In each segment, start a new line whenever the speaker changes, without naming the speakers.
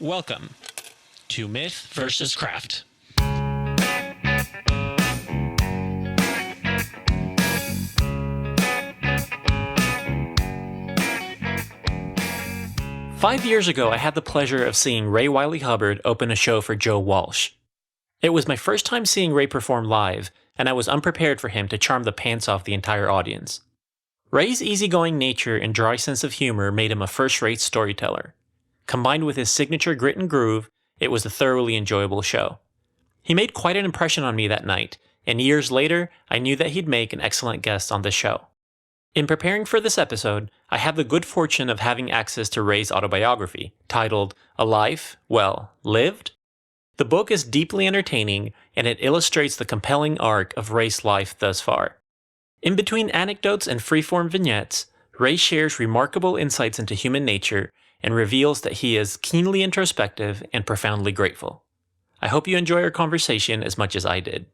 Welcome to Myth versus Craft. Five years ago, I had the pleasure of seeing Wylie Hubbard open a show for Joe Walsh. It was my first time seeing Ray perform live, and I was unprepared for him to charm the pants off the entire audience. Ray's easygoing nature and dry sense of humor made him a first-rate storyteller. Combined with his signature grit and groove, it was a thoroughly enjoyable show. He made quite an impression on me that night, and years later, I knew that he'd make an excellent guest on this show. In preparing for this episode, I had the good fortune of having access to Ray's autobiography, titled A Life, Well, Lived? The book is deeply entertaining, and it illustrates the compelling arc of Ray's life thus far. In between anecdotes and freeform vignettes, Ray shares remarkable insights into human nature and reveals that he is keenly introspective and profoundly grateful. I hope you enjoy our conversation as much as I did.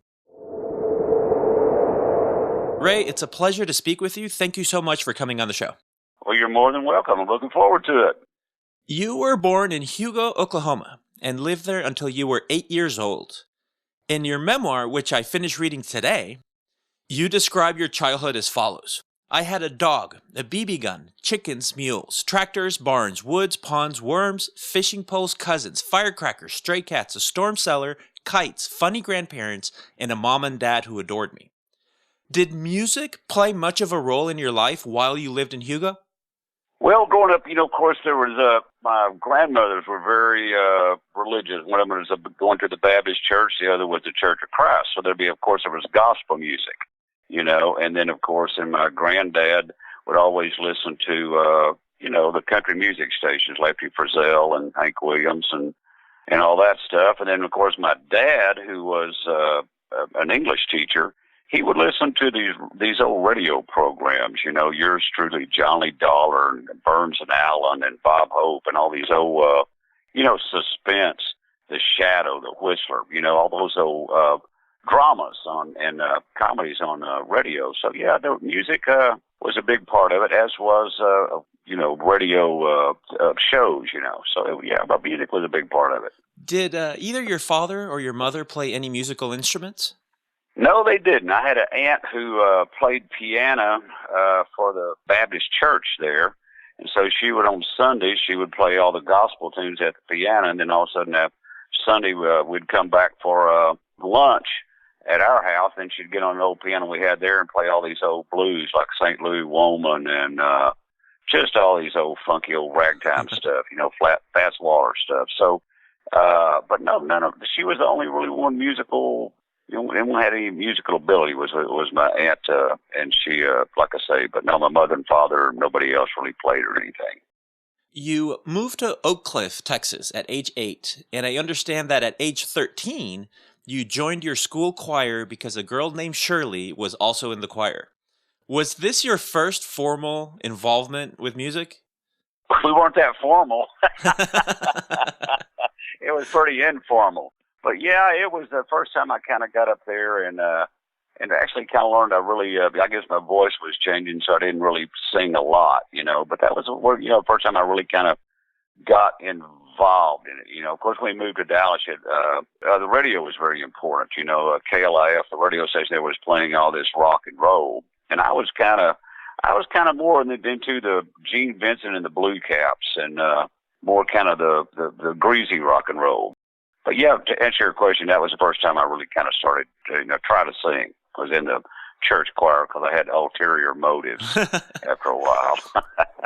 Ray, it's a pleasure to speak with you. Thank you so much for coming on the show.
Well, you're more than welcome. I'm looking forward to it.
You were born in Hugo, Oklahoma, and lived there until you were 8 years old. In your memoir, which I finished reading today, you describe your childhood as follows. I had a dog, a BB gun, chickens, mules, tractors, barns, woods, ponds, worms, fishing poles, cousins, firecrackers, stray cats, a storm cellar, kites, funny grandparents, and a mom and dad who adored me. Did music play much of a role in your life while you lived in Hugo?
Well, growing up, of course, there was, my grandmothers were very religious. One of them was going to the Baptist church. The other was the Church of Christ. So there was gospel music, and then, of course, and my granddad would always listen to, the country music stations, Lefty Frizzell and Hank Williams and all that stuff. And then, of course, my dad, who was an English teacher, he would listen to these old radio programs, yours truly, Johnny Dollar and Burns and Allen and Bob Hope and all these old, Suspense, The Shadow, The Whistler, all those old dramas and comedies on radio. So, yeah, the music was a big part of it, as was, radio shows, So, yeah, but music was a big part of it.
Did either your father or your mother play any musical instruments?
No, they didn't. I had an aunt who played piano for the Baptist church there, and so she would, on Sundays, she would play all the gospel tunes at the piano, and then all of a sudden that Sunday we'd come back for lunch at our house, and she'd get on an old piano we had there and play all these old blues like St. Louis Woman and just all these old funky old ragtime stuff, fast water stuff. So, but no, she was the only really one musical. Anyone had any musical ability was my aunt, and she, like I say, but no, my mother and father, nobody else really played or anything.
You moved to Oak Cliff, Texas at age 8, and I understand that at age 13, you joined your school choir because a girl named Shirley was also in the choir. Was this your first formal involvement with music?
We weren't that formal. It was pretty informal. But yeah, it was the first time I kind of got up there and actually kind of learned. I really, I guess my voice was changing, so I didn't really sing a lot, But that was, the first time I really kind of got involved in it. Of course, when we moved to Dallas, the radio was very important. KLIF, the radio station, there was playing all this rock and roll, and I was kind of more into the Gene Vincent and the Blue Caps, and more kind of the greasy rock and roll. But yeah, to answer your question, that was the first time I really kind of started to try to sing. I was in the church choir because I had ulterior motives after a while.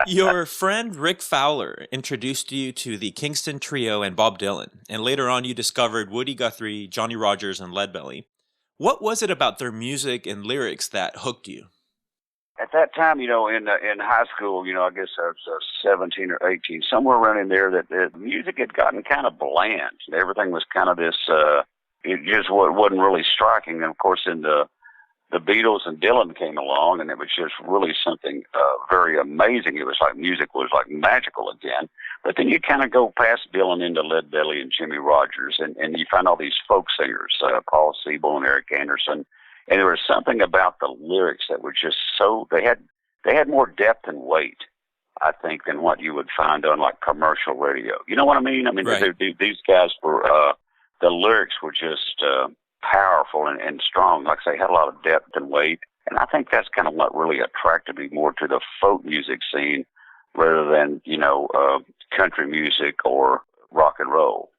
Your friend Rick Fowler introduced you to the Kingston Trio and Bob Dylan, and later on you discovered Woody Guthrie, Johnny Rogers, and Leadbelly. What was it about their music and lyrics that hooked you?
At that time, in high school, I guess I was 17 or 18, somewhere around in there, that the music had gotten kind of bland. Everything was kind of this, it just wasn't really striking. And of course, in the Beatles and Dylan came along, and it was just really something very amazing. It was like music was like magical again. But then you kind of go past Dylan into Leadbelly and Jimmy Rogers, and you find all these folk singers, Paul Siebel and Eric Anderson. And there was something about the lyrics that were just so, they had more depth and weight. I think, than what you would find on like commercial radio. You know what I mean? I mean,
Right.
these guys were, the lyrics were just powerful and strong. Like I say, had a lot of depth and weight. And I think that's kind of what really attracted me more to the folk music scene rather than, country music or rock and roll.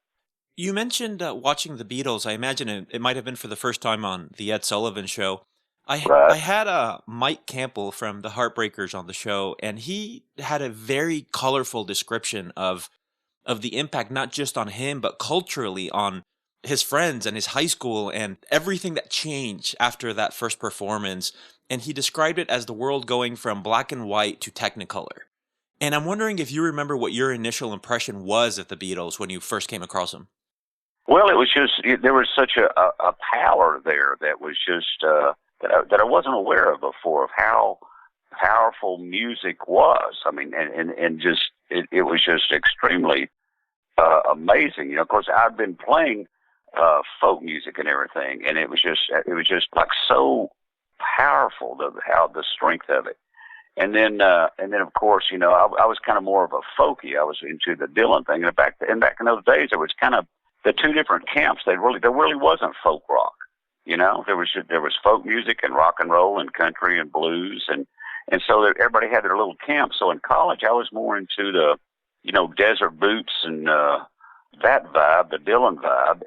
You mentioned watching the Beatles. I imagine it might have been for the first time on the Ed Sullivan Show. I
Right.
had Mike Campbell from the Heartbreakers on the show, and he had a very colorful description of the impact, not just on him, but culturally on his friends and his high school and everything that changed after that first performance. And he described it as the world going from black and white to Technicolor. And I'm wondering if you remember what your initial impression was of the Beatles when you first came across them.
Well, it was just, there was such a power there that was just, that I wasn't aware of before, of how powerful music was. I mean, and just, it was just extremely amazing. Of course, I've been playing folk music and everything, and it was just like so powerful, how the strength of it. And then of course, I was kind of more of a folky. I was into the Dylan thing, and back in those days, there was kind of the two different camps. There really wasn't folk rock. There was folk music and rock and roll and country and blues, and so everybody had their little camp. So in college, I was more into the Desert Boots and that vibe, the Dylan vibe,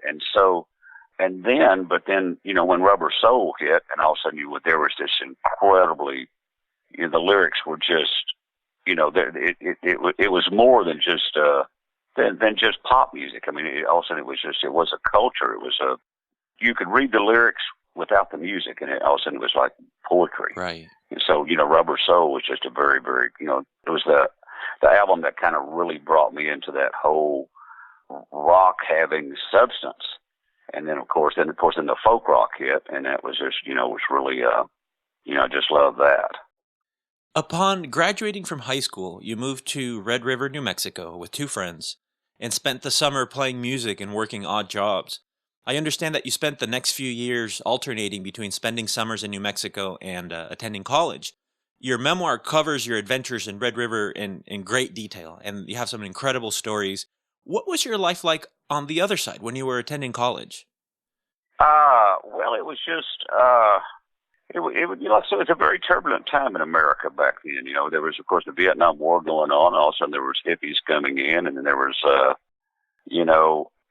but then when Rubber Soul hit, and all of a sudden there was this incredibly, the lyrics were just, it was more than just than just pop music. I mean, all of a sudden it was a culture. It was you could read the lyrics without the music, and all of a sudden it was like poetry.
Right.
And so Rubber Soul was just a very, very, it was the album that kind of really brought me into that whole rock having substance. And then of course the folk rock hit, and that was just, was really, I just love that.
Upon graduating from high school, you moved to Red River, New Mexico with two friends and spent the summer playing music and working odd jobs. I understand that you spent the next few years alternating between spending summers in New Mexico and attending college. Your memoir covers your adventures in Red River in great detail, and you have some incredible stories. What was your life like on the other side when you were attending college?
Well, it was just, so it's a very turbulent time in America back then. There was, of course, the Vietnam War going on. Also, there was hippies coming in, and then there was,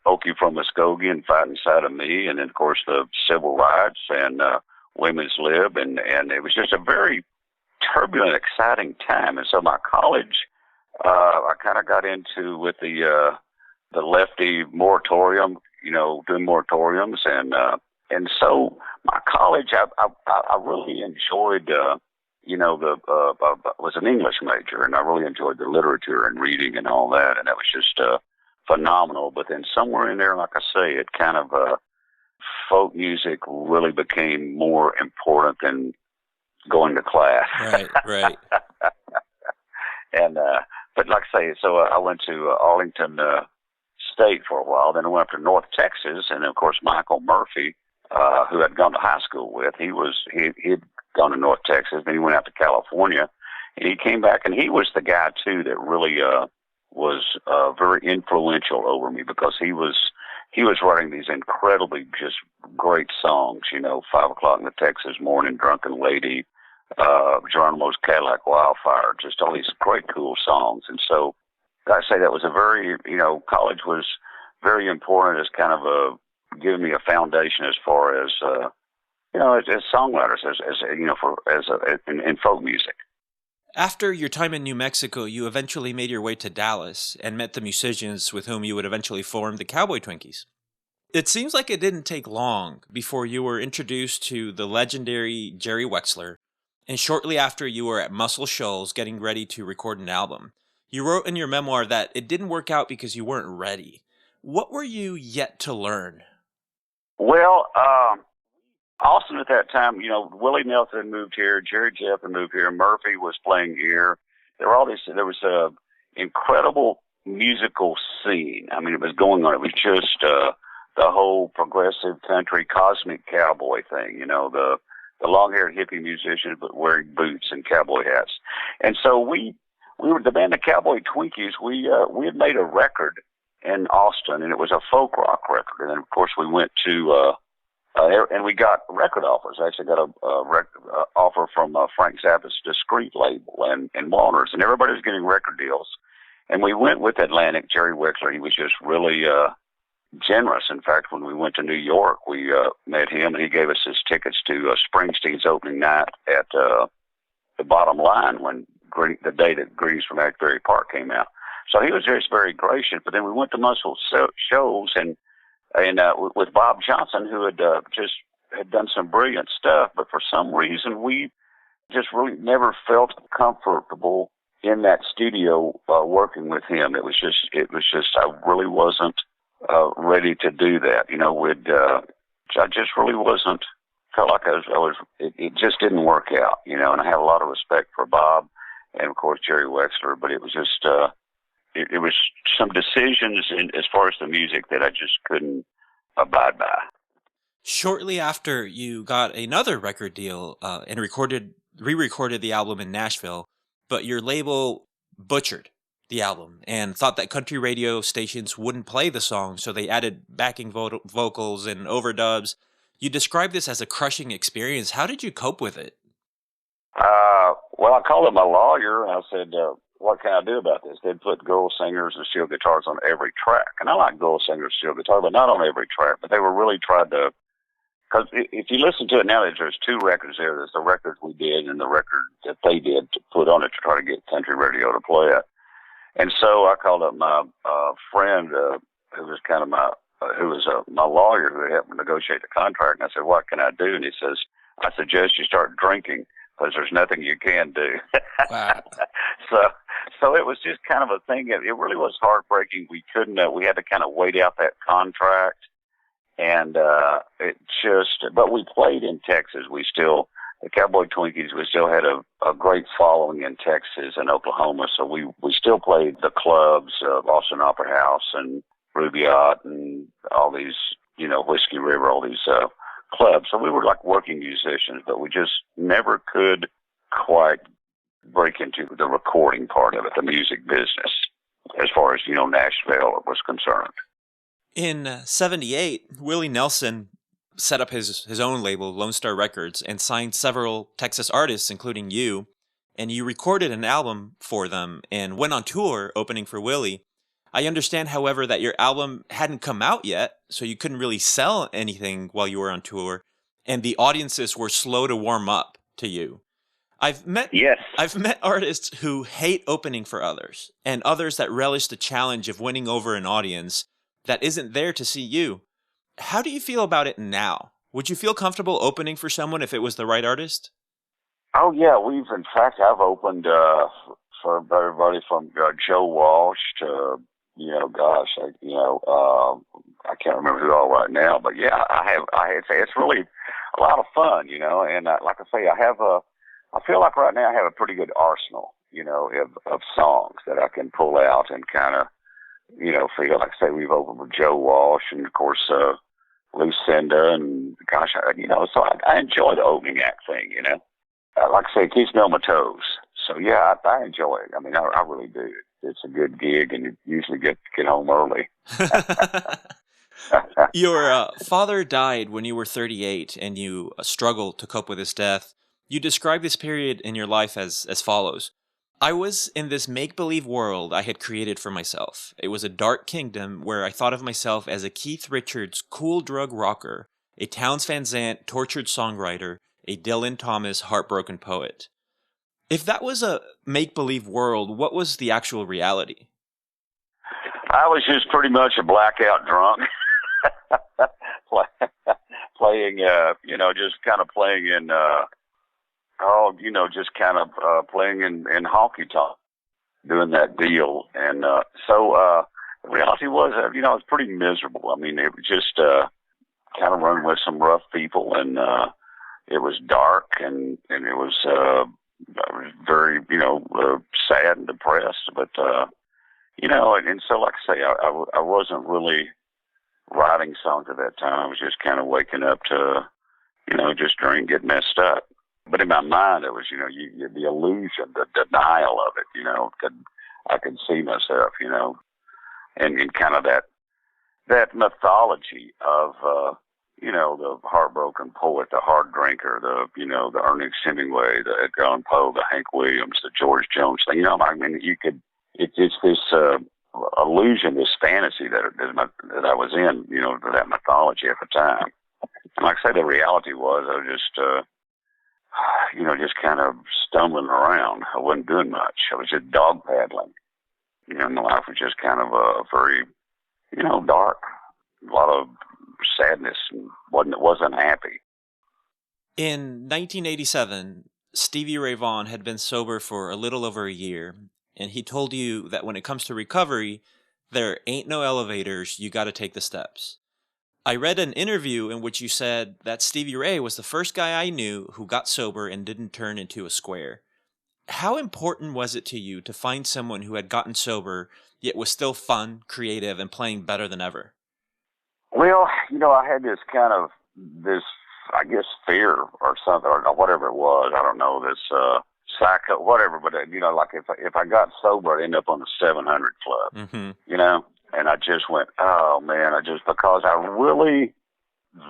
Okie from Muskogee and Fight Inside of Me, and then, of course, the civil rights and women's lib, and it was just a very turbulent, exciting time. And so my college, I kind of got into with the lefty moratorium, doing moratoriums, and so my college, I really enjoyed, was an English major, and I really enjoyed the literature and reading and all that, and that was just phenomenal. But then somewhere in there, like I say, it kind of folk music really became more important than going to class.
Right.
And but like I say, so I went to Arlington State for a while. Then I went up to North Texas, and of course Michael Murphy, who I'd gone to high school with, he'd gone to North Texas. Then he went out to California, and he came back, and he was the guy too that really was very influential over me, because he was writing these incredibly just great songs. 5 O'Clock in the Texas Morning, Drunken Lady, Geronimo's Cadillac Wildfire, just all these great, cool songs. And so I say that was a very, college was very important as kind of giving me a foundation as far as, as songwriters, in folk music.
After your time in New Mexico, you eventually made your way to Dallas and met the musicians with whom you would eventually form the Cowboy Twinkies. It seems like it didn't take long before you were introduced to the legendary Jerry Wexler, and shortly after you were at Muscle Shoals getting ready to record an album. You wrote in your memoir that it didn't work out because you weren't ready. What were you yet to learn?
Well, Austin at that time, Willie Nelson had moved here, Jerry Jeff had moved here, Murphy was playing here. There was a incredible musical scene. I mean, it was going on. It was just the whole progressive country, cosmic cowboy thing, the long-haired hippie musicians, but wearing boots and cowboy hats. And so we the band the Cowboy Twinkies. We had made a record in Austin, and it was a folk rock record. And then, of course, we went to and we got record offers. I actually got a record offer from Frank Zappa's Discreet label and Warner's, and everybody was getting record deals. And we went with Atlantic. Jerry Wexler, he was just really generous. In fact, when we went to New York, we met him, and he gave us his tickets to Springsteen's opening night at the Bottom Line the day that Greetings from Asbury Park came out. So he was just very gracious. But then we went to multiple shows and with Bob Johnson, who had done some brilliant stuff, but for some reason we just really never felt comfortable in that studio working with him. It was just I really wasn't ready to do that. I just really wasn't. Felt like it just didn't work out. And I have a lot of respect for Bob and of course Jerry Wexler, but it was just it was some decisions as far as the music that I just couldn't abide by.
Shortly after you got another record deal and re-recorded the album in Nashville, but your label butchered the album and thought that country radio stations wouldn't play the song, so they added backing vocals and overdubs. You described this as a crushing experience. How did you cope with it?
Well, I called up my lawyer and I said, what can I do about this? They'd put girl singers and steel guitars on every track. And I like girl singers, steel guitar, but not on every track. But they were really trying to, because if you listen to it now, there's two records there. There's the record we did and the record that they did to put on it to try to get country radio to play it. And so I called up my friend who was kind of my lawyer who helped me negotiate the contract. And I said, what can I do? And he says, I suggest you start drinking because there's nothing you can do.
Wow.
So it was just kind of a thing. It really was heartbreaking. We couldn't, we had to kind of wait out that contract. And but we played in Texas. The Cowboy Twinkies, we still had a great following in Texas and Oklahoma. So we still played the clubs, Austin Opera House and Rubaiyat and all these, Whiskey River, all these clubs. So we were like working musicians, but we just never could quite break into the recording part of it, the music business, as far as, Nashville was concerned.
In 78, Willie Nelson set up his own label, Lone Star Records, and signed several Texas artists, including you, and you recorded an album for them and went on tour opening for Willie. I understand, however, that your album hadn't come out yet, so you couldn't really sell anything while you were on tour, and the audiences were slow to warm up to you. I've met artists who hate opening for others, and others that relish the challenge of winning over an audience that isn't there to see you. How do you feel about it now? Would you feel comfortable opening for someone if it was the right artist?
Oh, yeah. I've opened for everybody from Joe Walsh to, I can't remember who all right now, but yeah, it's really a lot of fun, and like I say, I feel like right now I have a pretty good arsenal, of songs that I can pull out and kind of, feel like, say, we've opened with Joe Walsh and, of course, Lucinda, and gosh, so I enjoy the opening act thing, like I say, it keeps me on my toes. So yeah, I enjoy it. I mean, I really do. It's a good gig, and you usually get home early.
Your father died when you were 38, and you struggled to cope with his death. You describe this period in your life as follows. I was in this make-believe world I had created for myself. It was a dark kingdom where I thought of myself as a Keith Richards cool drug rocker, a Townes Van Zandt tortured songwriter, a Dylan Thomas heartbroken poet. If that was a make-believe world, what was the actual reality?
I was just pretty much a blackout drunk, playing, just kind of playing in, playing in honky tonk, doing that deal. And so the reality was, I was pretty miserable. I mean, it was just kind of running with some rough people, and it was dark, and it was very, sad and depressed. But, and so, like I say, I wasn't really writing songs at that time. I was just kind of waking up to, just drink, get messed up. But in my mind, it was, the illusion, the denial of it, I could see myself, and kind of that mythology of, the heartbroken poet, the hard drinker, the Ernest Hemingway, the Edgar Allan Poe, the Hank Williams, the George Jones thing. It's this illusion, this fantasy that I was in, that mythology at the time. And like I say, the reality was I was just kind of stumbling around. I wasn't doing much. I was just dog paddling. My life was just kind of very, dark. A lot of sadness and wasn't happy.
In 1987, Stevie Ray Vaughan had been sober for a little over a year, and he told you that when it comes to recovery, there ain't no elevators, you got to take the steps. I read an interview in which you said that Stevie Ray was the first guy I knew who got sober and didn't turn into a square. How important was it to you to find someone who had gotten sober, yet was still fun, creative, and playing better than ever?
Well, I had this, I guess, fear or something, or whatever it was. I don't know, this psycho, whatever. But, like if I got sober, I'd end up on the 700 Club, And I just went, oh, man, because I really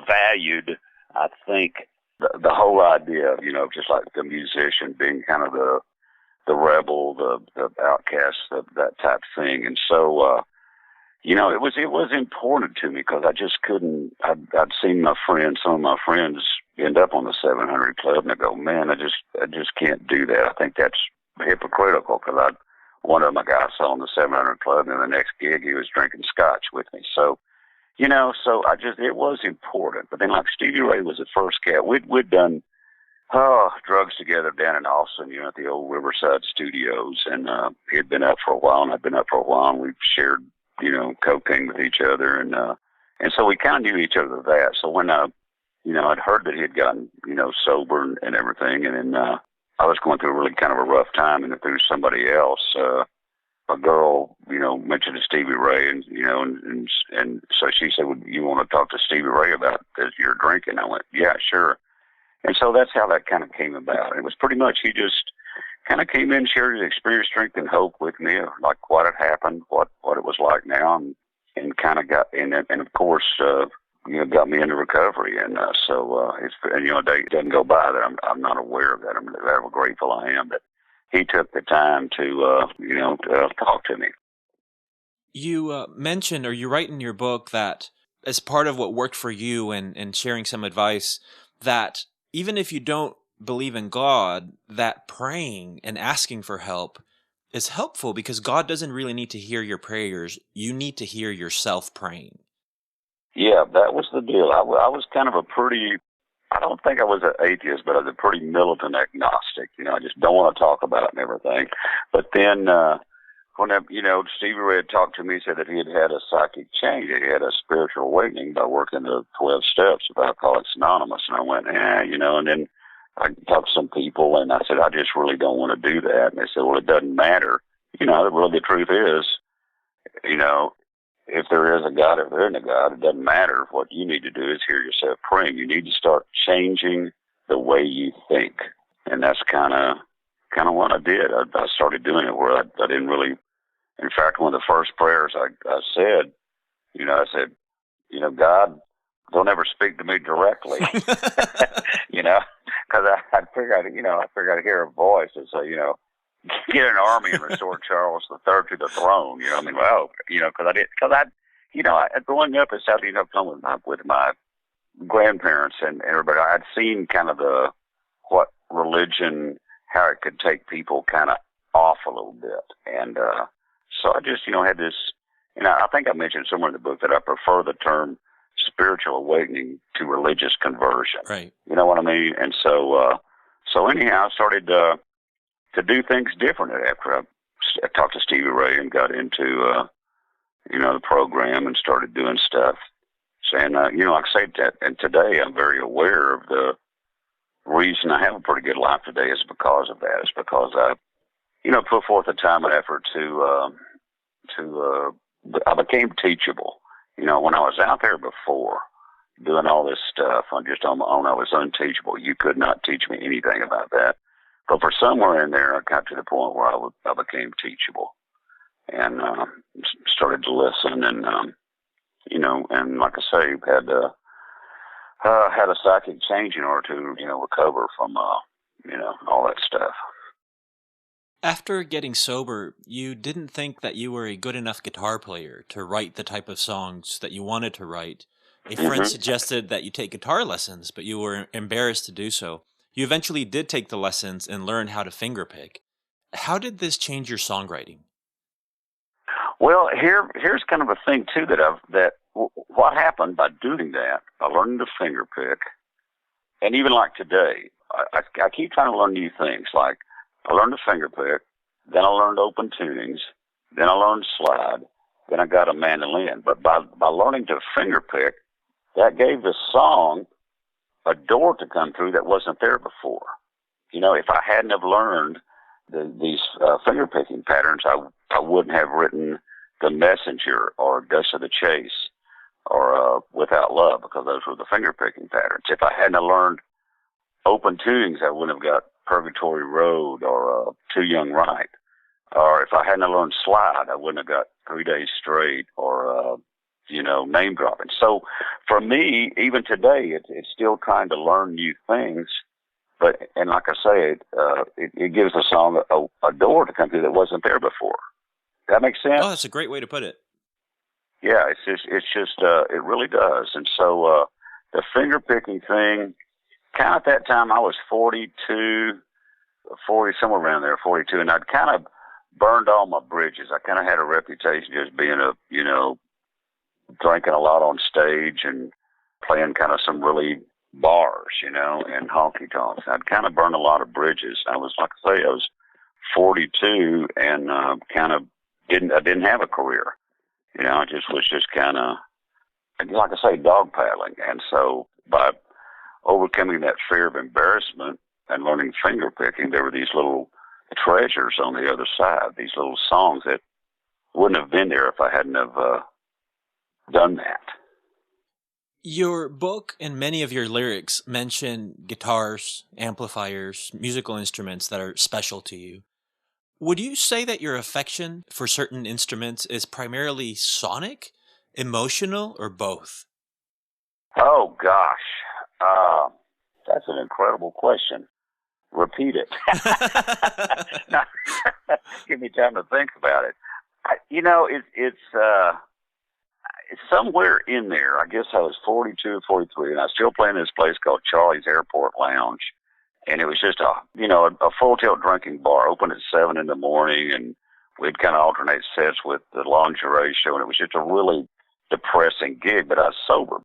valued, I think, the whole idea of, just like the musician being kind of the rebel, the outcast, that type thing. And so, it was important to me because I just couldn't. I'd seen some of my friends end up on the 700 Club, and I go, man, I just can't do that. I think that's hypocritical because one of them, a guy I saw on the 700 Club, and the next gig he was drinking scotch with me. So, it was important. But then, like Stevie Ray was the first cat. We'd done drugs together down in Austin, at the old Riverside Studios, and he had been up for a while, and I'd been up for a while, and we've shared, cocaine with each other, and so we kind of knew each other that. So when I'd heard that he had gotten, sober and everything, and then I was going through a really kind of a rough time, and if there was somebody else, a girl, mentioned to Stevie Ray, and and so she said, "Well, you want to talk to Stevie Ray about your drinking?" I went, "Yeah, sure." And so that's how that kind of came about. It was pretty much he just kind of came in, shared his experience, strength, and hope with me, like what had happened, what it was like now, and kind of got in, and of course, got me into recovery. And so a day doesn't go by that I'm not aware of that. I'm very grateful I am that he took the time to talk to me.
You mentioned, or you write in your book that as part of what worked for you and sharing some advice, that even if you don't believe in God, that praying and asking for help is helpful because God doesn't really need to hear your prayers. You need to hear yourself praying.
Yeah, that was the deal. I was kind of I don't think I was an atheist, but I was a pretty militant agnostic. I just don't want to talk about it and everything. But then when, Stevie Ray had talked to me, he said that he had a psychic change. He had a spiritual awakening by working the 12 steps of Alcoholics Anonymous. And I went, and then I talked to some people, and I said, I just really don't want to do that. And they said, well, it doesn't matter. The truth is, if there is a God, if there isn't a God, it doesn't matter. What you need to do is hear yourself praying. You need to start changing the way you think. And that's kind of what I did. I started doing it where I didn't really, in fact, one of the first prayers I said, God, don't ever speak to me directly, because I figured I'd hear a voice and say, get an army and restore Charles III to the throne. Growing up in South Carolina with my grandparents and everybody, I'd seen kind of what religion, how it could take people kind of off a little bit. And so I just, had this, I think I mentioned somewhere in the book that I prefer the term spiritual awakening to religious conversion.
Right.
You know what I mean? And so anyhow, I started to do things different after I talked to Stevie Ray and got into, the program and started doing stuff. And, like I said, and today I'm very aware of the reason I have a pretty good life today is because of that. It's because I, put forth the time and effort I became teachable. When I was out there before, doing all this stuff on just on my own, I was unteachable. You could not teach me anything about that. But for somewhere in there, I got to the point where I became teachable, and started to listen, and and like I say, had a psychic change in order to recover from all that stuff.
After getting sober, you didn't think that you were a good enough guitar player to write the type of songs that you wanted to write. A friend suggested that you take guitar lessons, but you were embarrassed to do so. You eventually did take the lessons and learn how to fingerpick. How did this change your songwriting?
Well, here's kind of a thing too that what happened by doing that, by learning to fingerpick, and even like today, I keep trying to learn new things. Like I learned to fingerpick, then I learned open tunings, then I learned slide, then I got a mandolin. But by learning to fingerpick, that gave the song a door to come through that wasn't there before. If I hadn't have learned these fingerpicking patterns, I wouldn't have written The Messenger or Ghost of the Chase or Without Love, because those were the fingerpicking patterns. If I hadn't have learned open tunings, I wouldn't have got Purgatory Road or Too Young Right. Or if I hadn't have learned slide, I wouldn't have got 3 Days Straight or name dropping. So for me, even today, it's still trying to learn new things. And like I say, it gives the song a door to come through that wasn't there before. That makes sense?
Oh, that's a great way to put it.
Yeah, it really does. And so the finger picking thing, kind of at that time, I was 42, somewhere around there, 42, and I'd kind of burned all my bridges. I kind of had a reputation just being drinking a lot on stage and playing kind of some really bars, and honky tonks. I'd kind of burned a lot of bridges. I was, like I say, I was 42 and I didn't have a career. I was kind of, like I say, dog paddling. And so by overcoming that fear of embarrassment and learning finger picking, there were these little treasures on the other side, these little songs that wouldn't have been there if I hadn't have done that.
Your book and many of your lyrics mention guitars, amplifiers, musical instruments that are special to you. Would you say that your affection for certain instruments is primarily sonic, emotional, or both?
Oh, gosh. That's an incredible question. Repeat it. Now, give me time to think about it. It's somewhere in there. I guess I was 42, 43, and I was still playing this place called Charlie's Airport Lounge. And it was just a full tilt drinking bar, open at 7 in the morning, and we'd kind of alternate sets with the lingerie show, and it was just a really depressing gig, but I was sober.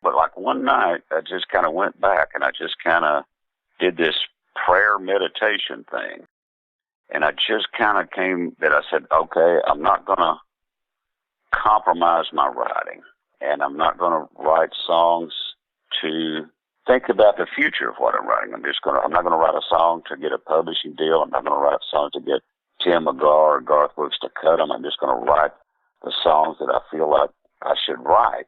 But like one night, I just kind of went back, and I just kind of did this prayer meditation thing. And I just kind of I said, okay, I'm not going to compromise my writing, and I'm not going to write songs to think about the future of what I'm writing. I'm not going to write a song to get a publishing deal. I'm not going to write songs to get Tim McGraw or Garth Brooks to cut them. I'm just going to write the songs that I feel like I should write.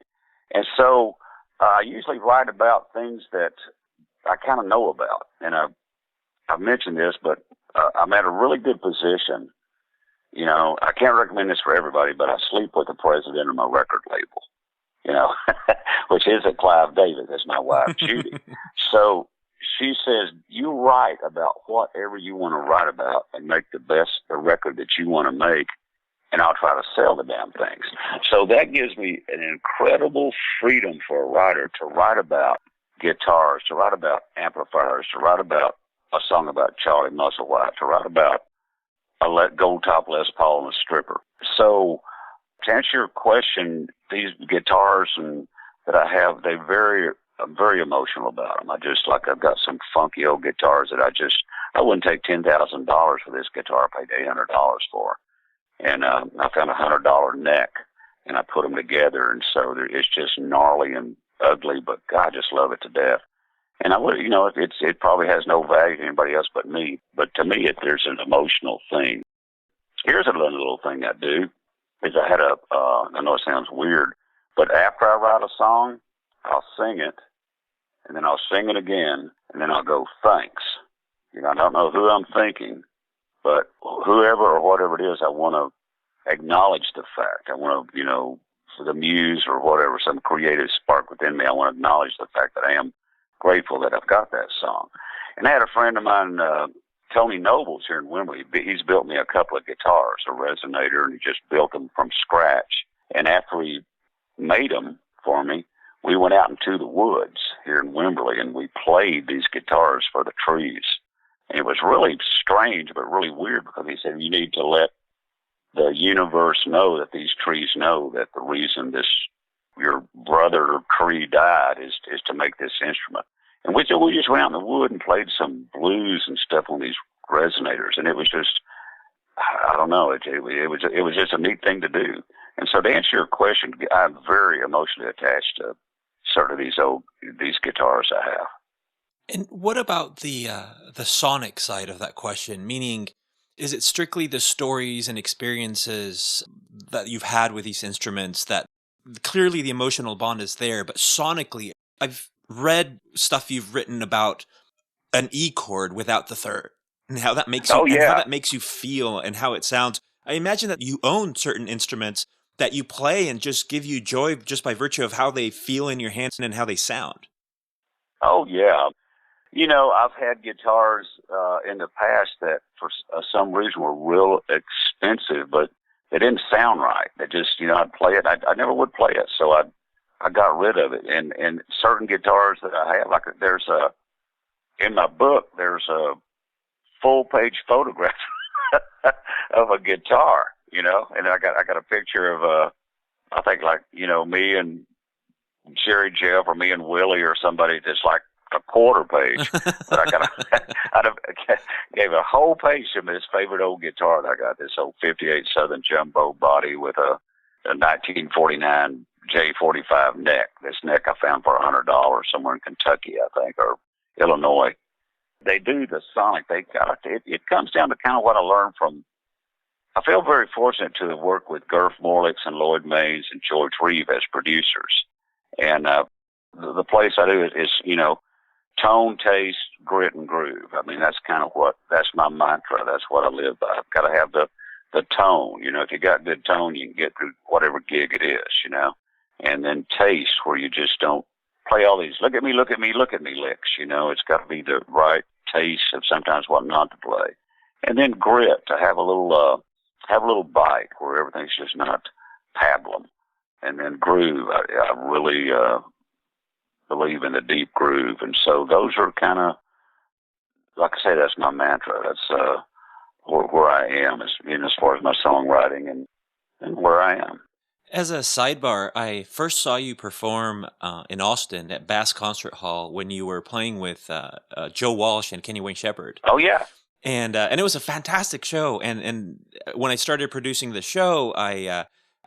And so I usually write about things that I kind of know about. And I've mentioned this, but I'm at a really good position. I can't recommend this for everybody, but I sleep with the president of my record label, which isn't Clive Davis. That's my wife, Judy. So she says, you write about whatever you want to write about and make the record that you want to make, and I'll try to sell the damn things. So that gives me an incredible freedom for a writer to write about guitars, to write about amplifiers, to write about a song about Charlie Musselwhite, to write about a gold top Les Paul and a stripper. So to answer your question, these guitars that I have, I'm very emotional about them. I've got some funky old guitars that I wouldn't take $10,000 for this guitar. I paid $800 for. And I found a $100 neck, and I put them together, and so it's just gnarly and ugly, but God, I just love it to death. And it probably has no value to anybody else but me. But to me, there's an emotional thing. Here's a little thing I do, is I know it sounds weird, but after I write a song, I'll sing it, and then I'll sing it again, and then I'll go, thanks. You know, I don't know who I'm thinking, but whoever or whatever it is, I want to acknowledge the fact. I want to, you know, for the muse or whatever, some creative spark within me, I want to acknowledge the fact that I am grateful that I've got that song. And I had a friend of mine, Tony Nobles here in Wembley. He's built me a couple of guitars, a resonator, and he just built them from scratch. And after he made them for me, we went out into the woods here in Wembley, and we played these guitars for the trees. And it was really strange, but really weird, because he said, you need to let the universe know, that these trees know that the reason your brother tree died is to make this instrument. And we just went out in the wood and played some blues and stuff on these resonators, and it was just, I don't know, it was just a neat thing to do. And so to answer your question, I'm very emotionally attached to certain of these guitars I have.
And what about the sonic side of that question? Meaning, is it strictly the stories and experiences that you've had with these instruments that clearly the emotional bond is there, but sonically, I've read stuff you've written about an E chord without the third, and how that makes you, and how that makes you feel, and how it sounds. I imagine that you own certain instruments that you play and just give you joy just by virtue of how they feel in your hands and how they sound.
Oh yeah, you know, I've had guitars in the past that for some reason were real expensive, but they didn't sound right. They just, you know, I'd play it. I never would play it, so I got rid of it. And certain guitars that I have, like in my book, there's a full-page photograph of a guitar, you know, and I got a picture of, I think, like, you know, me and Jerry Jeff or me and Willie or somebody that's like a quarter page. But I gave a whole page to his favorite old guitar that I got, this old 58 Southern Jumbo body with a 1949 J45 neck. This neck I found for $100 somewhere in Kentucky, I think, or Illinois. They do the sonic. It comes down to kind of what I learned from. I feel very fortunate to work with Gerf Morlix and Lloyd Mays and George Reeve as producers. And the place I do is, you know, tone, taste, grit, and groove. I mean, that's my mantra. That's what I live by. I've got to have the tone. You know, if you got good tone, you can get through whatever gig it is, you know. And then taste, where you just don't play all these look at me licks, you know. It's got to be the right taste of sometimes what not to play. And then grit, to have a little bite where everything's just not pablum. And then groove, I really believe in the deep groove. And so those are kind of, like I say, that's my mantra. That's where I am as far as my songwriting and where I am.
As a sidebar, I first saw you perform in Austin at Bass Concert Hall when you were playing with Joe Walsh and Kenny Wayne Shepherd.
Oh yeah,
and it was a fantastic show. And when I started producing the show,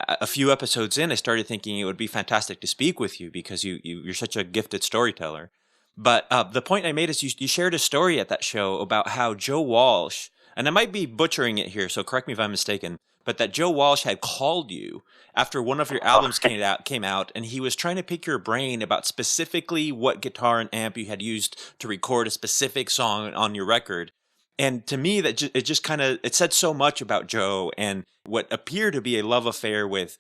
a few episodes in, I started thinking it would be fantastic to speak with you because you're such a gifted storyteller. But the point I made is you shared a story at that show about how Joe Walsh, and I might be butchering it here, so correct me if I'm mistaken, but that Joe Walsh had called you after one of your albums came out, and he was trying to pick your brain about specifically what guitar and amp you had used to record a specific song on your record. And to me, that it said so much about Joe and what appeared to be a love affair with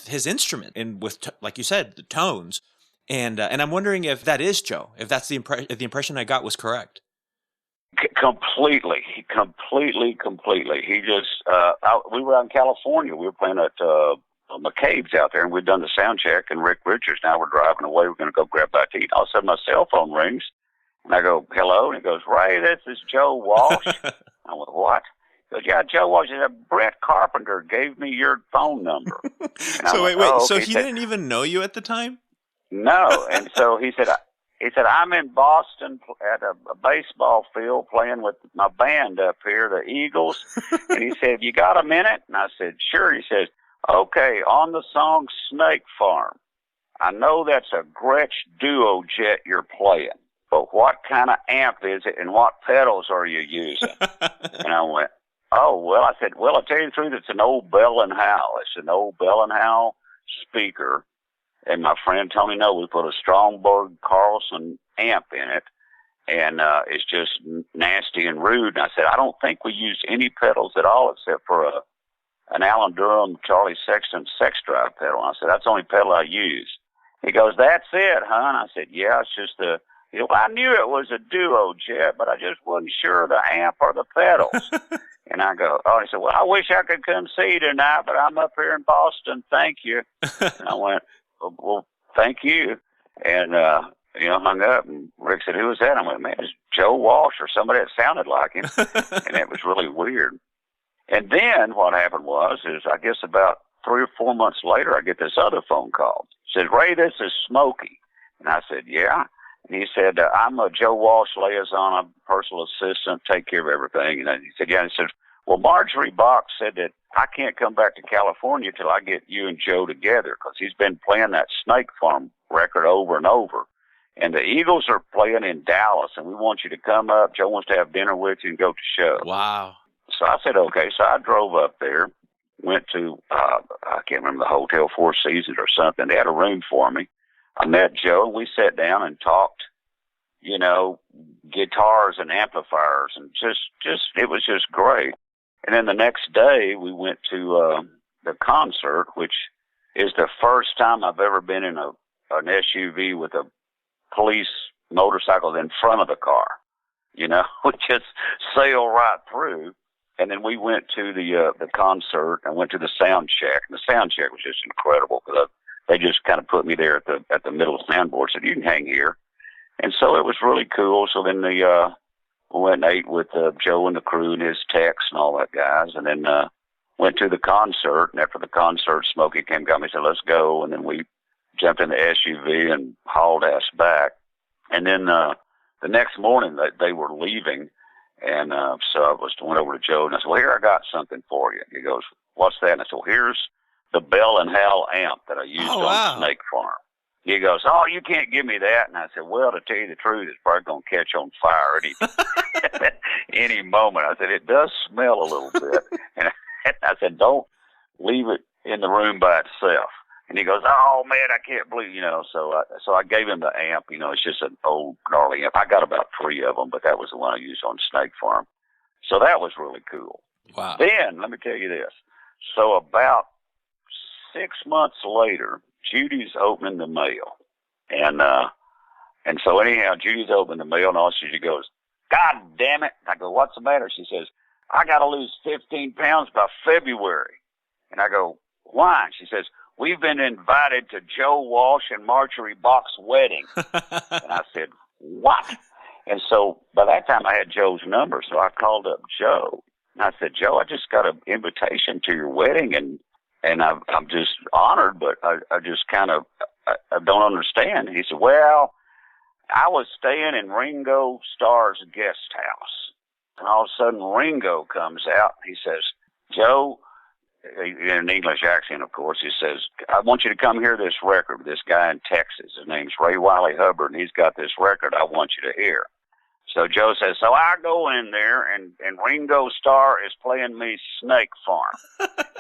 his instrument and with, like you said, the tones. And I'm wondering if that is Joe, if that's the impression I got was correct.
Completely. He just, we were out in California. We were playing at McCabe's out there, and we'd done the sound check, and Rick Richards, now we're driving away. We're going to go grab a bite to eat. All of a sudden, my cell phone rings, and I go, hello? And he goes, Ray, this is Joe Walsh. I went, what? He goes, yeah, Joe Walsh. He said, Brett Carpenter gave me your phone number.
So
went,
wait.
Oh,
So
okay.
he didn't even know you at the time?
No. And so he said, I'm in Boston at a baseball field playing with my band up here, the Eagles. And he said, you got a minute? And I said, sure. He says, okay, on the song Snake Farm, I know that's a Gretsch Duo Jet you're playing, but what kind of amp is it and what pedals are you using? And I went, oh, well, I said, well, I'll tell you the truth, it's an old Bell & Howell. It's an old Bell & Howell speaker. And my friend Tony, no, we put a Stromberg Carlson amp in it, and it's just nasty and rude. And I said, I don't think we used any pedals at all except for an Alan Durham Charlie Sexton sex drive pedal. And I said, that's the only pedal I use. He goes, that's it, huh? And I said, yeah, it's just I knew it was a duo jet, but I just wasn't sure of the amp or the pedals. And I go, oh, he said, well, I wish I could come see you tonight, but I'm up here in Boston. Thank you. And I went, well, thank you. And, hung up. And Rick said, who was that? I went, man, it's Joe Walsh or somebody that sounded like him. And it was really weird. And then what happened is I guess about 3 or 4 months later, I get this other phone call. He says, Ray, this is Smokey. And I said, yeah. And he said, I'm a Joe Walsh liaison, I'm a personal assistant, take care of everything. And he said, yeah. And he said, well, Marjorie Bach said that I can't come back to California till I get you and Joe together because he's been playing that Snake Farm record over and over. And the Eagles are playing in Dallas, and we want you to come up. Joe wants to have dinner with you and go to show.
Wow.
So I said, okay. So I drove up there, went to, I can't remember, the Hotel Four Seasons or something. They had a room for me. I met Joe, and we sat down and talked, guitars and amplifiers, and it was just great. And then the next day, we went to the concert, which is the first time I've ever been in an SUV with a police motorcycle in front of the car. We just sailed right through. And then we went to the concert and went to the sound check. And the sound check was just incredible because they just kind of put me there at the middle soundboard, said, you can hang here. And so it was really cool. So then we went and ate with Joe and the crew and his techs and all that guys. And then went to the concert. And after the concert, Smokey came, got me, said, let's go. And then we jumped in the SUV and hauled ass back. And then the next morning they were leaving. And so I went over to Joe and I said, well, here, I got something for you. He goes, what's that? And I said, well, here's the Bell and Hal amp that I used on Snake Farm. He goes, oh, you can't give me that. And I said, well, to tell you the truth, it's probably going to catch on fire any moment. I said, it does smell a little bit. And I said, don't leave it in the room by itself. And he goes, oh, man, I can't believe, So I gave him the amp. It's just an old, gnarly amp. I got about 3 of them, but that was the one I used on Snake Farm. So that was really cool.
Wow.
Then, let me tell you this. So about 6 months later, Judy's opening the mail. And so anyhow, Judy's opening the mail, and all she goes, God damn it. I go, what's the matter? She says, I got to lose 15 pounds by February. And I go, why? She says, we've been invited to Joe Walsh and Marjorie Bach's wedding. And I said, what? And so by that time I had Joe's number, so I called up Joe. And I said, Joe, I just got an invitation to your wedding, and I'm just honored, but I just kind of I don't understand. He said, well, I was staying in Ringo Starr's guest house. And all of a sudden Ringo comes out. He says, Joe, in an English accent, of course, he says, I want you to come hear this record with this guy in Texas. His name's Wylie Hubbard, and he's got this record I want you to hear. So Joe says, so I go in there, and Ringo Starr is playing me Snake Farm.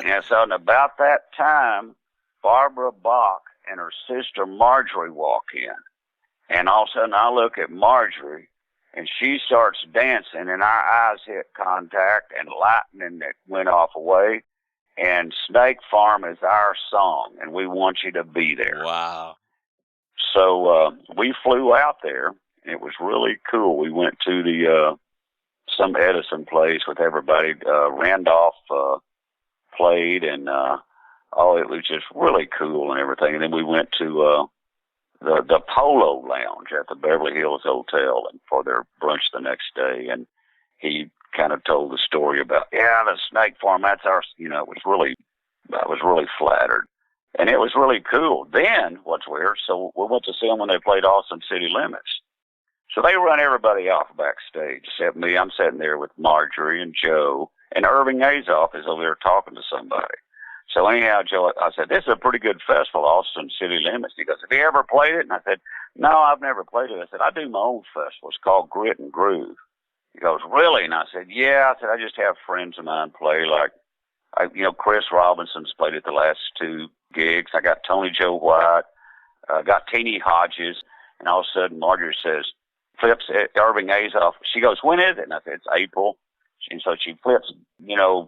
And so at about that time, Barbara Bach and her sister Marjorie walk in. And all of a sudden I look at Marjorie, and she starts dancing, and our eyes hit contact, and lightning that went off away. And Snake Farm is our song, and we want you to be there.
Wow.
So we flew out there. It was really cool. We went to the some Edison place with everybody. Randolph played, and it was just really cool and everything. And then we went to the Polo Lounge at the Beverly Hills Hotel and for their brunch the next day. And he kind of told the story about, the Snake Farm, that's our, I was really flattered. And it was really cool. Then, what's weird, so we went to see them when they played Austin City Limits. So they run everybody off backstage, except me. I'm sitting there with Marjorie and Joe, and Irving Azoff is over there talking to somebody. So anyhow, Joe, I said, this is a pretty good festival, Austin City Limits. He goes, have you ever played it? And I said, no, I've never played it. I said, I do my own festival. It's called Grit and Groove. He goes, really? And I said, yeah. I said, I just have friends of mine play. Like, Chris Robinson's played at the last 2 gigs. I got Tony Joe White. got Teeny Hodges, and all of a sudden Marjorie flips Irving A's off. She goes, when is it? And I said, it's April. And so she flips,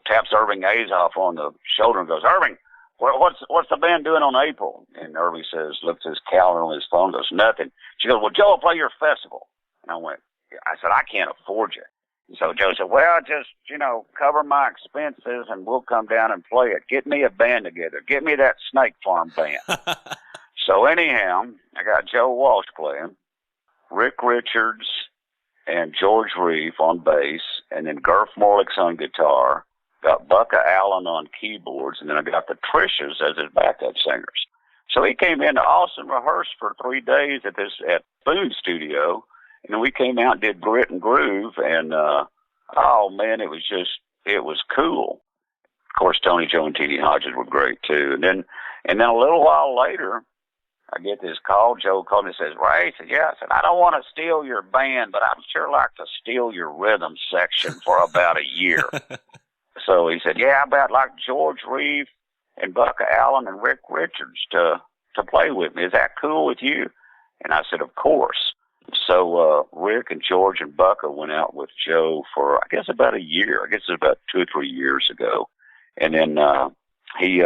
taps Irving A's off on the shoulder and goes, Irving, what's the band doing on April? And Irving looks at his calendar on his phone, goes, nothing. She goes, well, Joe will play your festival. And I said, I can't afford you. And so Joe said, well, just, cover my expenses and we'll come down and play it. Get me a band together. Get me that Snake Farm band. So anyhow, I got Joe Walsh playing, Rick Richards and George Reeve on bass, and then Gurf Morlick's on guitar, got Bucka Allen on keyboards, and then I got the Trishas as his backup singers. So he came in to Austin, rehearsed for 3 days at Boone Studio, and then we came out and did Grit and Groove, and oh man, it was cool. Of course, Tony Joe and Teeny Hodges were great too. And then a little while later, I get this call. Joe called me and says, Ray, I said, yeah. I said, I don't want to steal your band, but I'd sure like to steal your rhythm section for about a year. So he said, yeah, I'd like George Reeve and Bucka Allen and Rick Richards to play with me. Is that cool with you? And I said, of course. So Rick and George and Bucka went out with Joe for, I guess, about a year. I guess it was about 2 or 3 years ago. And then he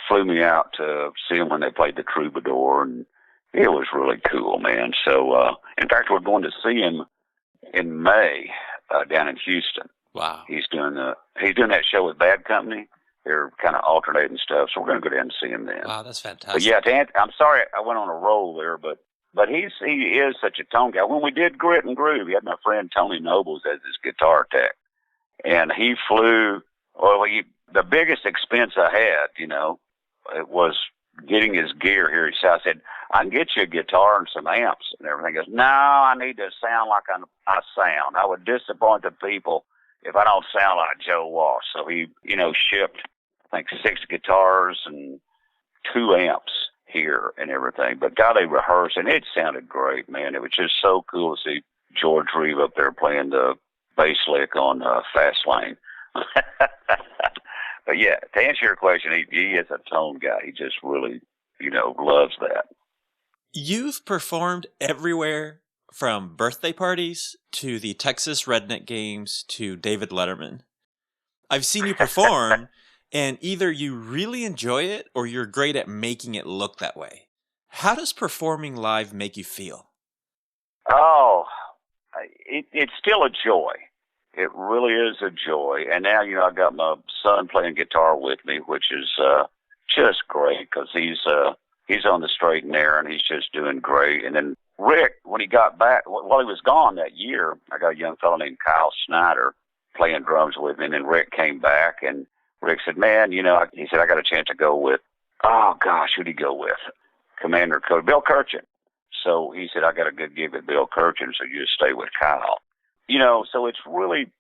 flew me out to see him when they played the Troubadour, and it was really cool, man. So, in fact, we're going to see him in May down in Houston.
Wow.
He's doing that show with Bad Company. They're kind of alternating stuff, so we're going to go down and see him then.
Wow, that's fantastic.
But yeah, I'm sorry I went on a roll there, but he is such a tone guy. When we did Grit and Groove, he had my friend Tony Nobles as his guitar tech, and he flew. Well, the biggest expense I had, it was getting his gear here. So I said, I can get you a guitar and some amps and everything. He goes, no, I need to sound like I sound. I would disappoint the people if I don't sound like Joe Walsh. So he, shipped, I think, 6 guitars and 2 amps here and everything. But God, they rehearsed, and it sounded great, man. It was just so cool to see George Reeve up there playing the bass lick on Fast Lane. But yeah, to answer your question, he is a tone guy. He just really, loves that.
You've performed everywhere from birthday parties to the Texas Redneck Games to David Letterman. I've seen you perform, and either you really enjoy it or you're great at making it look that way. How does performing live make you feel?
Oh, it's still a joy. It really is a joy. And now, I got my son playing guitar with me, which is just great because he's on the straight and narrow, and he's just doing great. And then Rick, when he got back, while he was gone that year, I got a young fellow named Kyle Snyder playing drums with me. And then Rick came back, and Rick said, man, he said, I got a chance to go with, oh, gosh, who'd he go with? Commander Cody, Bill Kirchen. So he said, I got a good gig with Bill Kirchen, so you just stay with Kyle. So it's really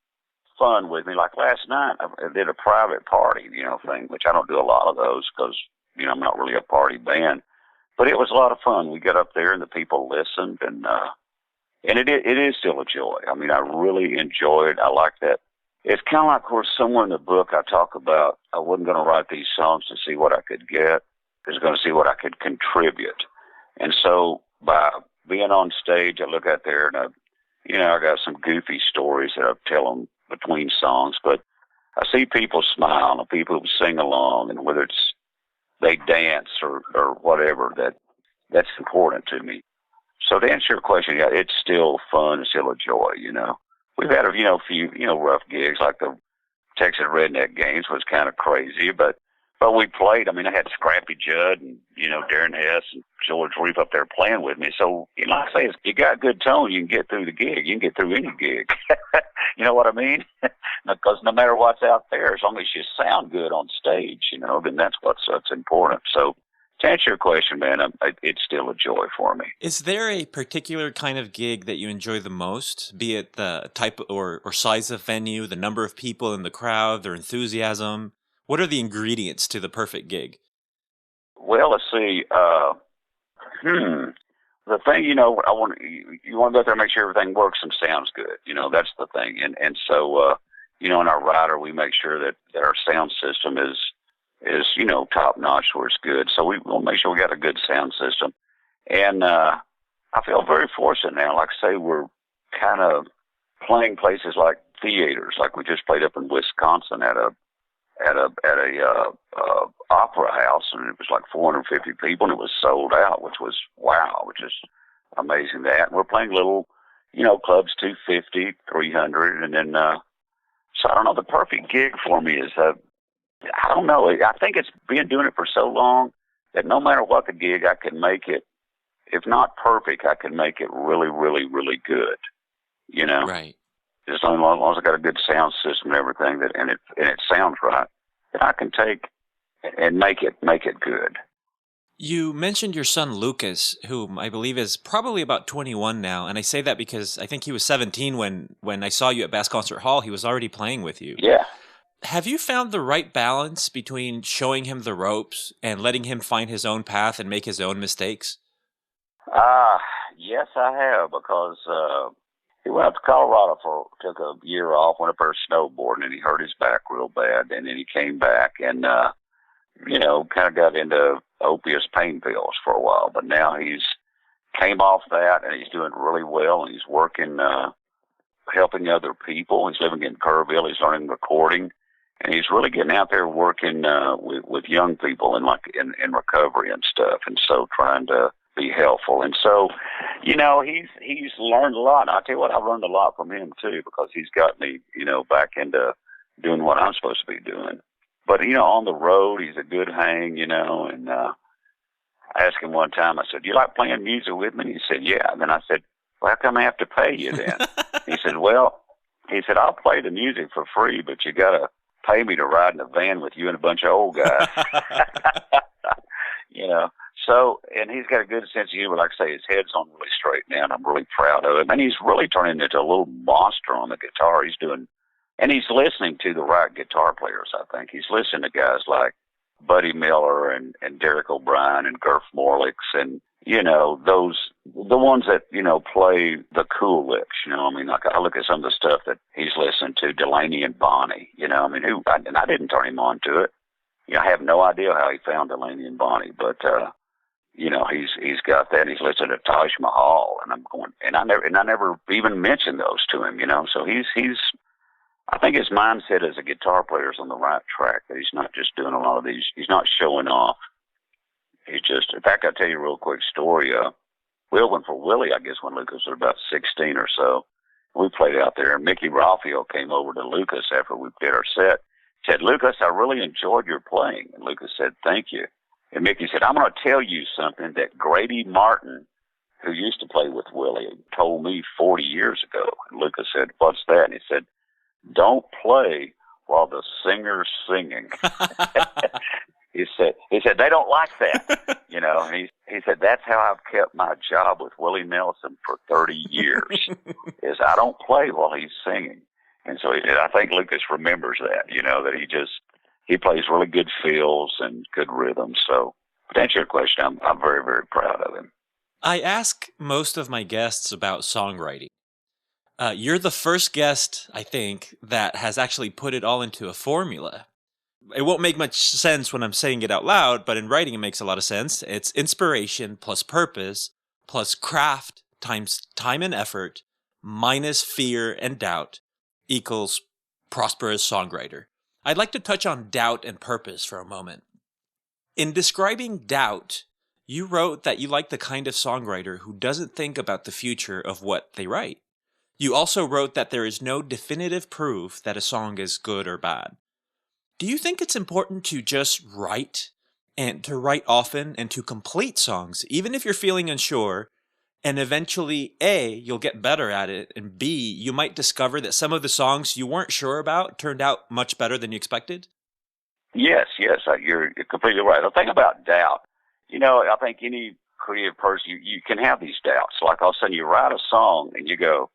fun with me. Like last night, I did a private party, thing, which I don't do a lot of those because, I'm not really a party band. But it was a lot of fun. We got up there and the people listened, and it is still a joy. I mean, I really enjoy it. I like that. It's kind of like, of course, somewhere in the book I talk about I wasn't going to write these songs to see what I could get. I was going to see what I could contribute. And so by being on stage, I look out there and I got some goofy stories that I tell them between songs, but I see people smile and people sing along, and whether it's they dance or whatever, that's important to me. So to answer your question, yeah, it's still fun. It's still a joy, We've had a few, rough gigs like the Texas Redneck Games was kind of crazy, but we played. I mean, I had Scrappy Judd and, Darren Hess and George Reeve up there playing with me. So, like I say, if you got good tone, you can get through the gig. You can get through any gig. You know what I mean? Because no matter what's out there, as long as you sound good on stage, then that's what's important. So to answer your question, man, it's still a joy for me.
Is there a particular kind of gig that you enjoy the most, be it the type or size of venue, the number of people in the crowd, their enthusiasm? What are the ingredients to the perfect gig?
Well, let's see. The thing, you want to go there and make sure everything works and sounds good. That's the thing. And so, in our rider, we make sure that our sound system is top notch where it's good. So we will make sure we got a good sound system. And I feel very fortunate now. Like I say, we're kind of playing places like theaters. Like we just played up in Wisconsin at a opera house, and it was like 450 people, and it was sold out, which was wow, which is amazing. That and we're playing little, clubs, 250, 300, and then so I don't know. The perfect gig for me is I don't know. I think it's been doing it for so long that no matter what the gig, I can make it. If not perfect, I can make it really, really, really good.
Right.
As long as I got a good sound system and everything, and it sounds right, then I can take and make it good.
You mentioned your son Lucas, whom I believe is probably about 21 now, and I say that because I think he was 17 when I saw you at Bass Concert Hall. He was already playing with you.
Yeah.
Have you found the right balance between showing him the ropes and letting him find his own path and make his own mistakes?
Yes, I have, because he went up to Colorado took a year off, went up there snowboarding, and he hurt his back real bad, and then he came back and, kind of got into opiate pain pills for a while, but now he's came off that, and he's doing really well, and he's working, helping other people. He's living in Kerrville. He's learning recording, and he's really getting out there working with young people in recovery and stuff, and so trying to be helpful. And so, he's learned a lot. And I tell you what, I've learned a lot from him too, because he's got me, back into doing what I'm supposed to be doing. But, on the road, he's a good hang, and I asked him one time, I said, "Do you like playing music with me?" And he said, "Yeah." And then I said, "Well, how come I have to pay you then?" He said, "I'll play the music for free, but you got to pay me to ride in a van with you and a bunch of old guys." So, and he's got a good sense of humor. Like I say, his head's on really straight now, and I'm really proud of him. And he's really turning into a little monster on the guitar. And he's listening to the right guitar players, I think. He's listening to guys like Buddy Miller and Derek O'Brien and Gurf Morlicks and, the ones that, play the cool licks, like I look at some of the stuff that he's listening to, Delaney and Bonnie, and I didn't turn him on to it. I have no idea how he found Delaney and Bonnie, but, he's got that. He's listening to Taj Mahal, and I'm going, and I never even mentioned those to him, So I think his mindset as a guitar player is on the right track. That he's not just doing a lot of these. He's not showing off. He's just. In fact, I'll tell you a real quick story. We opened for Willie, I guess, when Lucas was about 16 or so. We played out there, and Mickey Ralphio came over to Lucas after we did our set. Said, "Lucas, I really enjoyed your playing." And Lucas said, "Thank you." And Mickey said, "I'm going to tell you something that Grady Martin, who used to play with Willie, told me 40 years ago." And Lucas said, "What's that?" And he said, "Don't play while the singer's singing." He said they don't like that, And he said, "That's how I've kept my job with Willie Nelson for 30 years, is I don't play while he's singing." And so he said, I think Lucas remembers that, that he plays really good fills and good rhythms. So to answer your question, I'm very, very proud of him.
I ask most of my guests about songwriting. You're the first guest, I think, that has actually put it all into a formula. It won't make much sense when I'm saying it out loud, but in writing it makes a lot of sense. It's inspiration plus purpose plus craft times time and effort minus fear and doubt equals prosperous songwriter. I'd like to touch on doubt and purpose for a moment. In describing doubt, you wrote that you like the kind of songwriter who doesn't think about the future of what they write. You also wrote that there is no definitive proof that a song is good or bad. Do you think it's important to just write, and to write often, and to complete songs, even if you're feeling unsure, and eventually, A, you'll get better at it, and B, you might discover that some of the songs you weren't sure about turned out much better than you expected?
Yes, you're completely right. The thing about doubt, I think any creative person, you can have these doubts. Like all of a sudden you write a song and you go,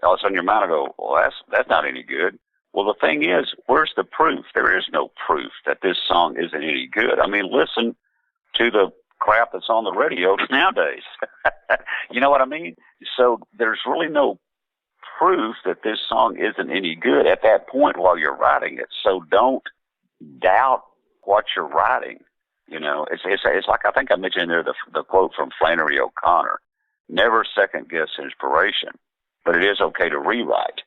all of a sudden your mind will go, well, that's not any good. Well, the thing is, where's the proof? There is no proof that this song isn't any good. I mean, listen to the crap that's on the radio nowadays. You know what I mean? So there's really no proof that this song isn't any good at that point while you're writing it. So don't doubt what you're writing. You know, it's like, I think I mentioned there the quote from Flannery O'Connor: "Never second guess inspiration, but it is okay to rewrite."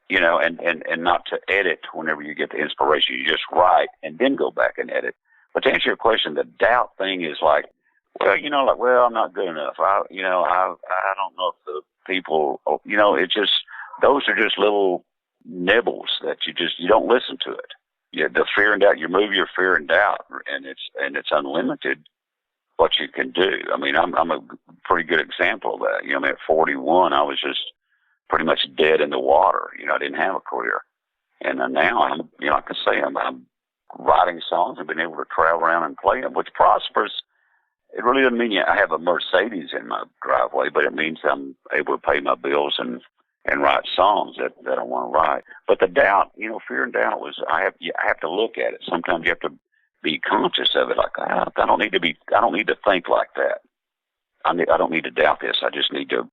You know, and not to edit whenever you get the inspiration. You just write and then go back and edit. But to answer your question, the doubt thing is like, well, you know, like, well, I'm not good enough. I don't know if the people, you know, it just, those are just little nibbles that you don't listen to it. The fear and doubt, you move your fear and doubt, and it's unlimited what you can do. I mean, I'm a pretty good example of that. You know, I mean, at 41, I was just pretty much dead in the water. You know, I didn't have a career. And now I'm, you know, I can say I'm writing songs and being able to travel around and play them, which prospers. It really doesn't mean I have a Mercedes in my driveway, but it means I'm able to pay my bills and write songs that I want to write. But the doubt, you know, fear and doubt was, I have to look at it. Sometimes you have to be conscious of it. Like, I don't need to think like that. I don't need to doubt this. I just need to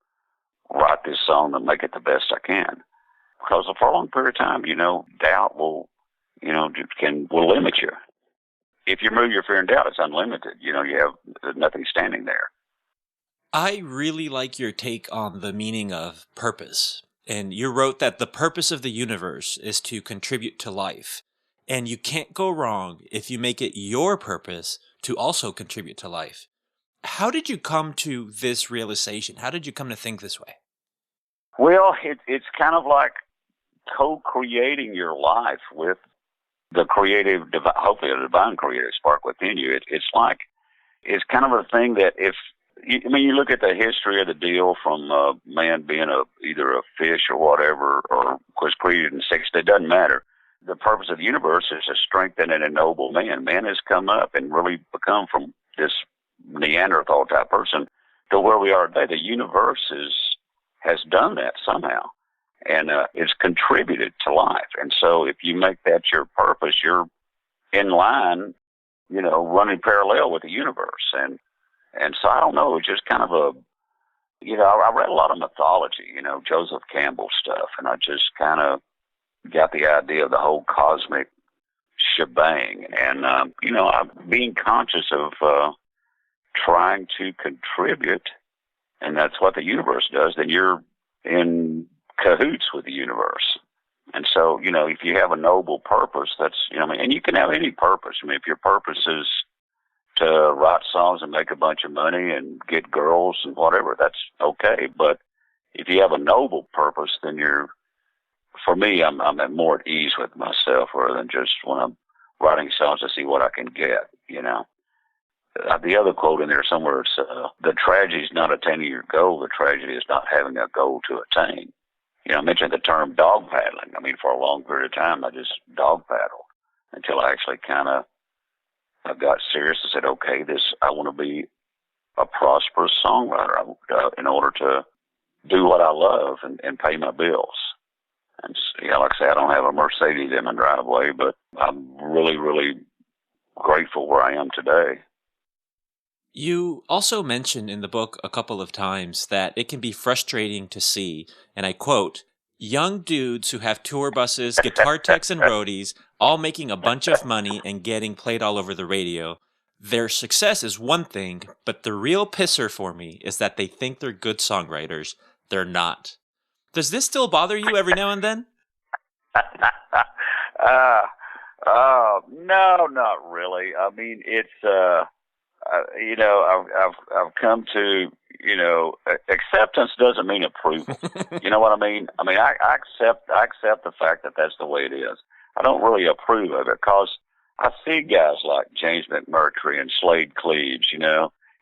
write this song and make it the best I can. Because for a long period of time, you know, doubt will limit you. If you remove your fear and doubt, it's unlimited. You know, you have nothing standing there.
I really like your take on the meaning of purpose. And you wrote that the purpose of the universe is to contribute to life. And you can't go wrong if you make it your purpose to also contribute to life. How did you come to this realization? How did you come to think this way?
Well, it's kind of like co-creating your life with the creative, hopefully a divine creative spark within you. It's kind of a thing that you look at the history of the deal from man being either a fish or whatever, or was created in six, it doesn't matter. The purpose of the universe is to strengthen and ennoble man. Man has come up and really become from this Neanderthal type person to where we are today. The universe has done that somehow, and it's contributed to life. And so if you make that your purpose, you're in line, you know, running parallel with the universe. And so I don't know, it's just kind of I read a lot of mythology, you know, Joseph Campbell stuff, and I just kind of got the idea of the whole cosmic shebang. And, I'm being conscious of trying to contribute, and that's what the universe does, then you're in cahoots with the universe. And so, you know, if you have a noble purpose, that's, you know, and you can have any purpose. I mean, if your purpose is to write songs and make a bunch of money and get girls and whatever, that's okay. But if you have a noble purpose, then for me, I'm more at ease with myself rather than just when I'm writing songs to see what I can get, you know. The other quote in there somewhere is, the tragedy is not attaining your goal. The tragedy is not having a goal to attain. You know, I mentioned the term dog paddling. I mean, for a long period of time, I just dog paddled until I actually I got serious and said, okay, I want to be a prosperous songwriter in order to do what I love and pay my bills. And, like I say, I don't have a Mercedes in my driveway, but I'm really, really grateful where I am today.
You also mentioned in the book a couple of times that it can be frustrating to see, and I quote, young dudes who have tour buses, guitar techs, and roadies, all making a bunch of money and getting played all over the radio. Their success is one thing, but the real pisser for me is that they think they're good songwriters. They're not. Does this still bother you every now and then?
No, not really. I mean, it's, I've come to, acceptance doesn't mean approval. You know what I mean? I mean, I accept the fact that that's the way it is. I don't really approve of it because I see guys like James McMurtry and Slade Cleaves,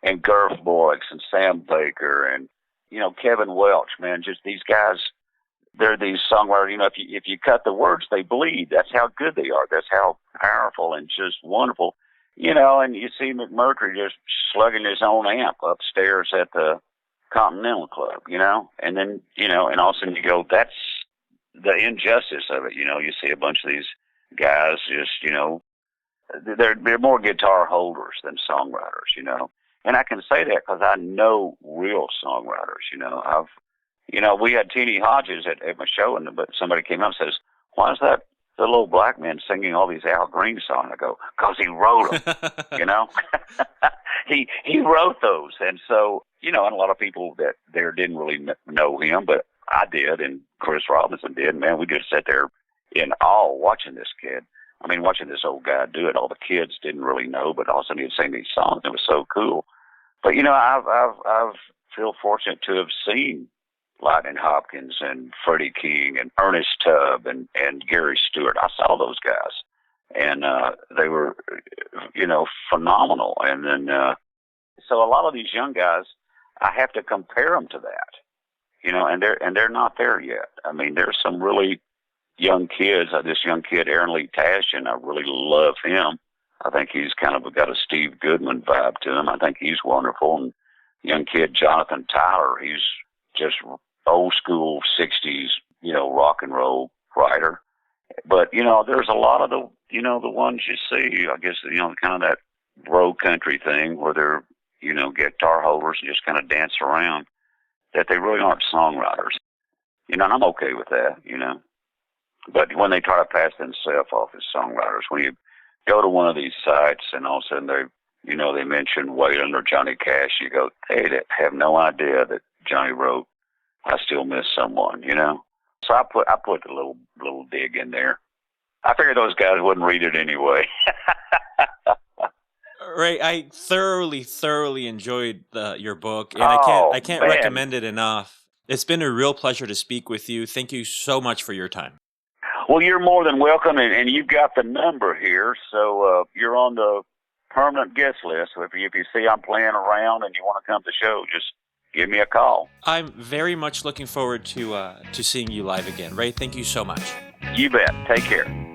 and Garth Brooks and Sam Baker and, Kevin Welch, man, just these guys, they're these songwriters, if you cut the words, they bleed. That's how good they are. That's how powerful and just wonderful. And you see McMurtry just slugging his own amp upstairs at the Continental Club, and then, and all of a sudden you go, that's the injustice of it. You see a bunch of these guys just, they're more guitar holders than songwriters, and I can say that because I know real songwriters, we had T.D. Hodges at my show, but somebody came up and says, why is that the little black man singing all these Al Green songs. I go, because he wrote them, you know? he wrote those. And so, you know, and a lot of people that there didn't really know him, but I did, and Chris Robinson did. Man, we just sat there in awe watching this kid. I mean, watching this old guy do it. All the kids didn't really know, but all of a sudden he'd sing these songs. It was so cool. But, you know, I've feel fortunate to have seen Lightning Hopkins and Freddie King and Ernest Tubb and Gary Stewart. I saw those guys, and they were, you know, phenomenal. And then, so a lot of these young guys, I have to compare them to that, you know, and they're not there yet. I mean, there's some really young kids. This young kid, Aaron Lee Tashian, I really love him. I think he's kind of got a Steve Goodman vibe to him. I think he's wonderful. And young kid Jonathan Tyler, he's just old school 60s, you know, rock and roll writer. But, you know, there's a lot of the, you know, the ones you see, I guess, you know, kind of that road country thing where they're, you know, guitar holders and just kind of dance around, that they really aren't songwriters. You know, and I'm okay with that, you know. But when they try to pass themselves off as songwriters, when you go to one of these sites and all of a sudden they, you know, they mention Waylon or Johnny Cash, you go, hey, they have no idea that Johnny wrote I Still Miss Someone, you know? So I put a little dig in there. I figured those guys wouldn't read it anyway.
Ray, I thoroughly enjoyed your book, and I can't
man.
recommend it enough. It's been a real pleasure to speak with you. Thank you so much for your time.
Well, you're more than welcome, and you've got the number here, so you're on the permanent guest list. So if you see I'm playing around and you want to come to the show, just give me a call.
I'm very much looking forward to seeing you live again. Ray, thank you so much.
You bet. Take care.